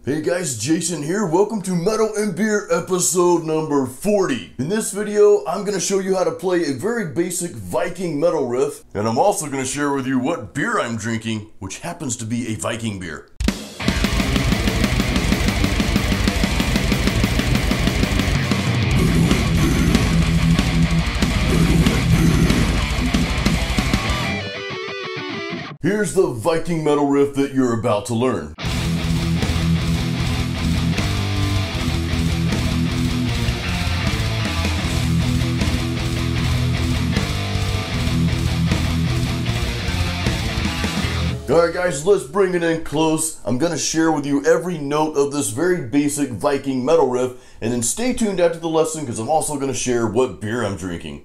Hey guys, Jason here. Welcome to Metal and Beer episode number 40. In this video, I'm going to show you how to play a very basic Viking metal riff, and I'm also going to share with you what beer I'm drinking, which happens to be a Viking beer. Here's the Viking metal riff that you're about to learn. Alright guys, let's bring it in close. I'm going to share with you every note of this very basic Viking metal riff, and then stay tuned after the lesson because I'm also going to share what beer I'm drinking.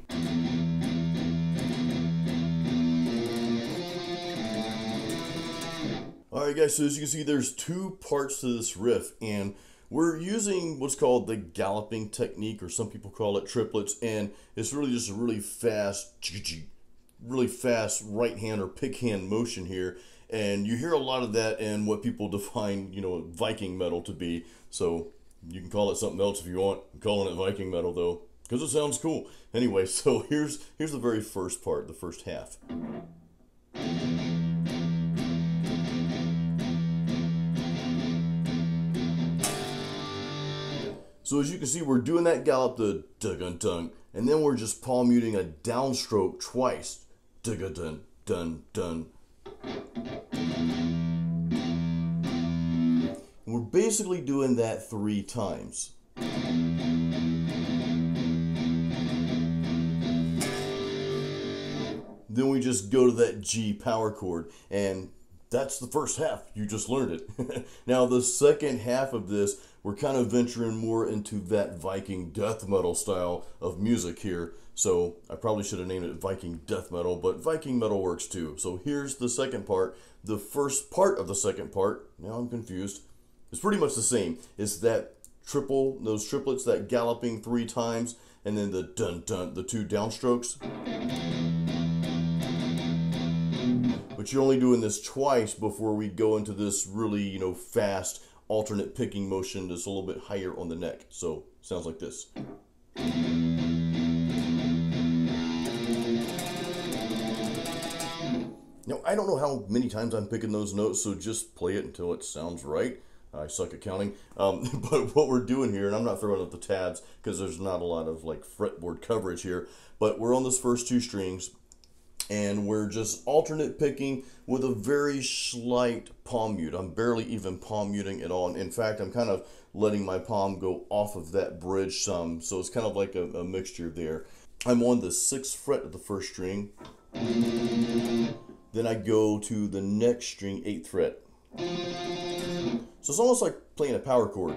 Alright guys, so as you can see there's two parts to this riff, and we're using what's called the galloping technique, or some people call it triplets, and it's really just a really fast right hand or pick hand motion here. And you hear a lot of that in what people define, Viking metal to be. So you can call it something else if you want. I'm calling it Viking metal though, because it sounds cool. Anyway, so here's the very first part, the first half. So as you can see, we're doing that gallop, the dun-dun-dun, and then we're just palm muting a downstroke twice. Dun-dun-dun-dun. We're basically doing that 3 times. Then we just go to that G power chord, and that's the first half. You just learned it. Now the second half of this, we're kind of venturing more into that Viking death metal style of music here. So I probably should have named it Viking death metal, but Viking metal works too. So here's the second part. The first part of the second part, now I'm confused, it's pretty much the same. It's that those triplets, that galloping 3 times, and then the dun-dun, the 2 downstrokes. But you're only doing this twice before we go into this really, fast alternate picking motion that's a little bit higher on the neck. So sounds like this. Now, I don't know how many times I'm picking those notes, so just play it until it sounds right. I suck at counting. But what we're doing here, and I'm not throwing up the tabs because there's not a lot of fretboard coverage here, but we're on those first 2 strings, and we're just alternate picking with a very slight palm mute. I'm barely even palm muting at all. And in fact, I'm kind of letting my palm go off of that bridge some, so it's kind of like a mixture there. I'm on the 6th fret of the first string. Then I go to the next string, 8th fret. So it's almost like playing a power chord,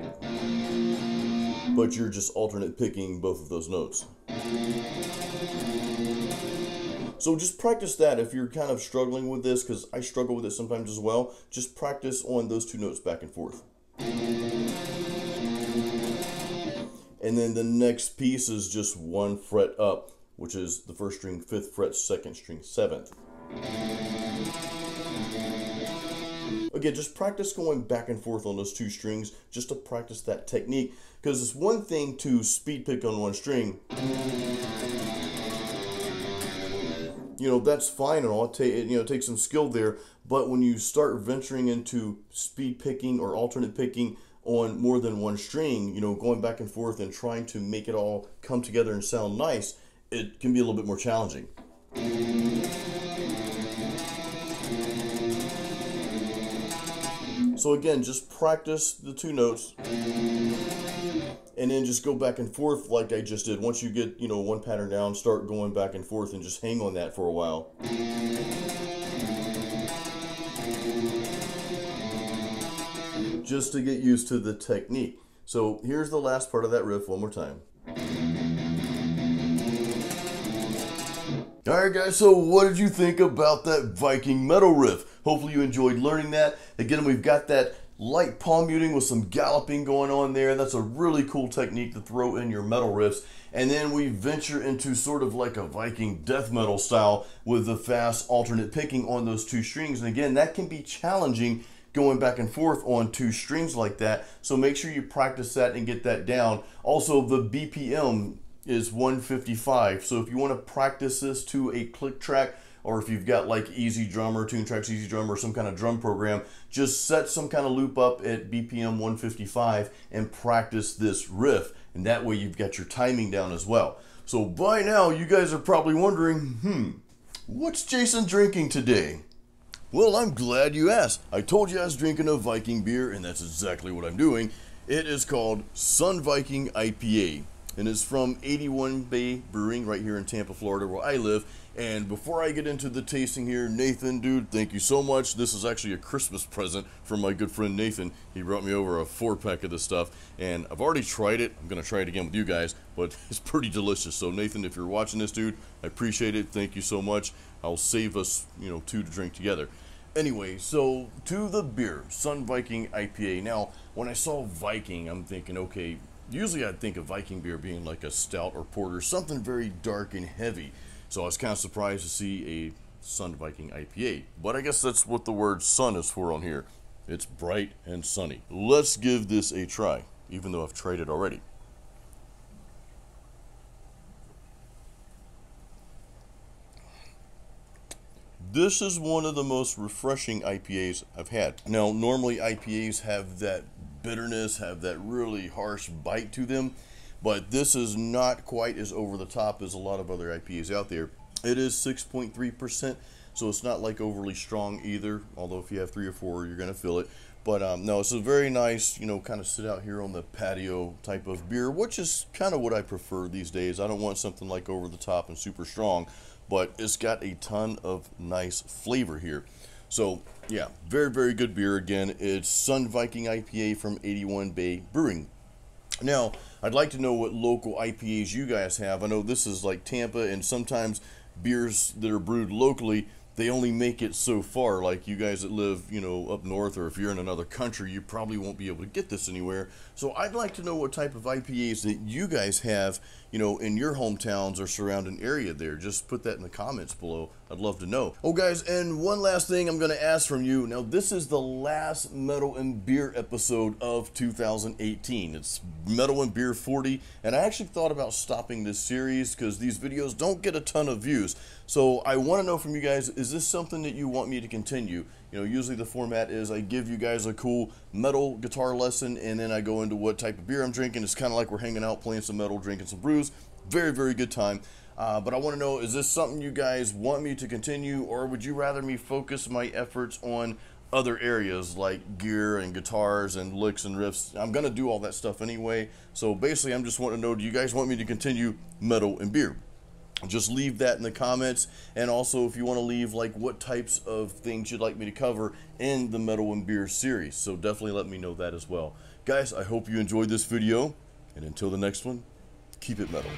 but you're just alternate picking both of those notes. So just practice that if you're kind of struggling with this, because I struggle with it sometimes as well. Just practice on those 2 notes back and forth. And then the next piece is just 1 fret up, which is the first string, 5th fret, 2nd string, 7th. Again, just practice going back and forth on those 2 strings just to practice that technique, because it's one thing to speed pick on 1 string. That's fine and all. It takes some skill there, but when you start venturing into speed picking or alternate picking on more than 1 string, going back and forth and trying to make it all come together and sound nice, it can be a little bit more challenging. So again, just practice the 2 notes, and then just go back and forth like I just did. Once you get, 1 pattern down, start going back and forth and just hang on that for a while. Just to get used to the technique. So here's the last part of that riff one more time. Alright guys, so what did you think about that Viking metal riff? Hopefully you enjoyed learning that. Again, we've got that light palm muting with some galloping going on there. That's a really cool technique to throw in your metal riffs. And then we venture into sort of like a Viking death metal style with the fast alternate picking on those 2 strings. And again, that can be challenging going back and forth on two strings like that. So make sure you practice that and get that down. Also, the BPM is 155. So if you want to practice this to a click track, or if you've got like Easy Drummer, Tune Tracks Easy Drummer, or some kind of drum program, just set some kind of loop up at BPM 155 and practice this riff. And that way you've got your timing down as well. So by now you guys are probably wondering, what's Jason drinking today? Well, I'm glad you asked. I told you I was drinking a Viking beer, and that's exactly what I'm doing. It is called Sun Viking IPA, and it's from 81 Bay Brewing right here in Tampa, Florida, where I live. And before I get into the tasting here, Nathan, dude, thank you so much. This is actually a Christmas present from my good friend Nathan. He brought me over a 4-pack of this stuff, and I've already tried it. I'm going to try it again with you guys, but it's pretty delicious. So Nathan, if you're watching this, dude, I appreciate it. Thank you so much. I'll save us, two to drink together. Anyway, so to the beer, Sun Viking IPA. Now, when I saw Viking, I'm thinking, okay, usually I'd think of Viking beer being like a stout or porter, something very dark and heavy. So I was kind of surprised to see a Sun Viking IPA. But I guess that's what the word sun is for on here. It's bright and sunny. Let's give this a try, even though I've tried it already. This is one of the most refreshing IPAs I've had. Now, normally IPAs have that bitterness, have that really harsh bite to them, but this is not quite as over the top as a lot of other IPAs out there. It is 6.3%, so it's not like overly strong either, although if you have 3 or 4, you're going to feel it. But no, it's a very nice, kind of sit out here on the patio type of beer, which is kind of what I prefer these days. I don't want something like over the top and super strong, but it's got a ton of nice flavor here. So yeah, very, very good beer. Again, it's Sun Viking IPA from 81 Bay Brewing. Now, I'd like to know what local IPAs you guys have. I know this is like Tampa, and sometimes beers that are brewed locally, they only make it so far. Like you guys that live, up north, or if you're in another country, you probably won't be able to get this anywhere. So I'd like to know what type of IPAs that you guys have, in your hometowns or surrounding area there. Just put that in the comments below. I'd love to know. Oh, guys, and one last thing I'm going to ask from you. Now, this is the last Metal and Beer episode of 2018. It's Metal and Beer 40, and I actually thought about stopping this series because these videos don't get a ton of views. So I want to know from you guys, is this something that you want me to continue? Usually the format is I give you guys a cool metal guitar lesson, and then I go into what type of beer I'm drinking. It's kind of like we're hanging out, playing some metal, drinking some brews. Very, very good time. But I want to know, is this something you guys want me to continue, or would you rather me focus my efforts on other areas like gear and guitars and licks and riffs? I'm going to do all that stuff anyway. So basically, I'm just wanting to know, do you guys want me to continue Metal and Beer? Just leave that in the comments, and also if you want to leave like what types of things you'd like me to cover in the Metal and Beer series. So definitely let me know that as well. Guys, I hope you enjoyed this video, and until the next one, keep it metal.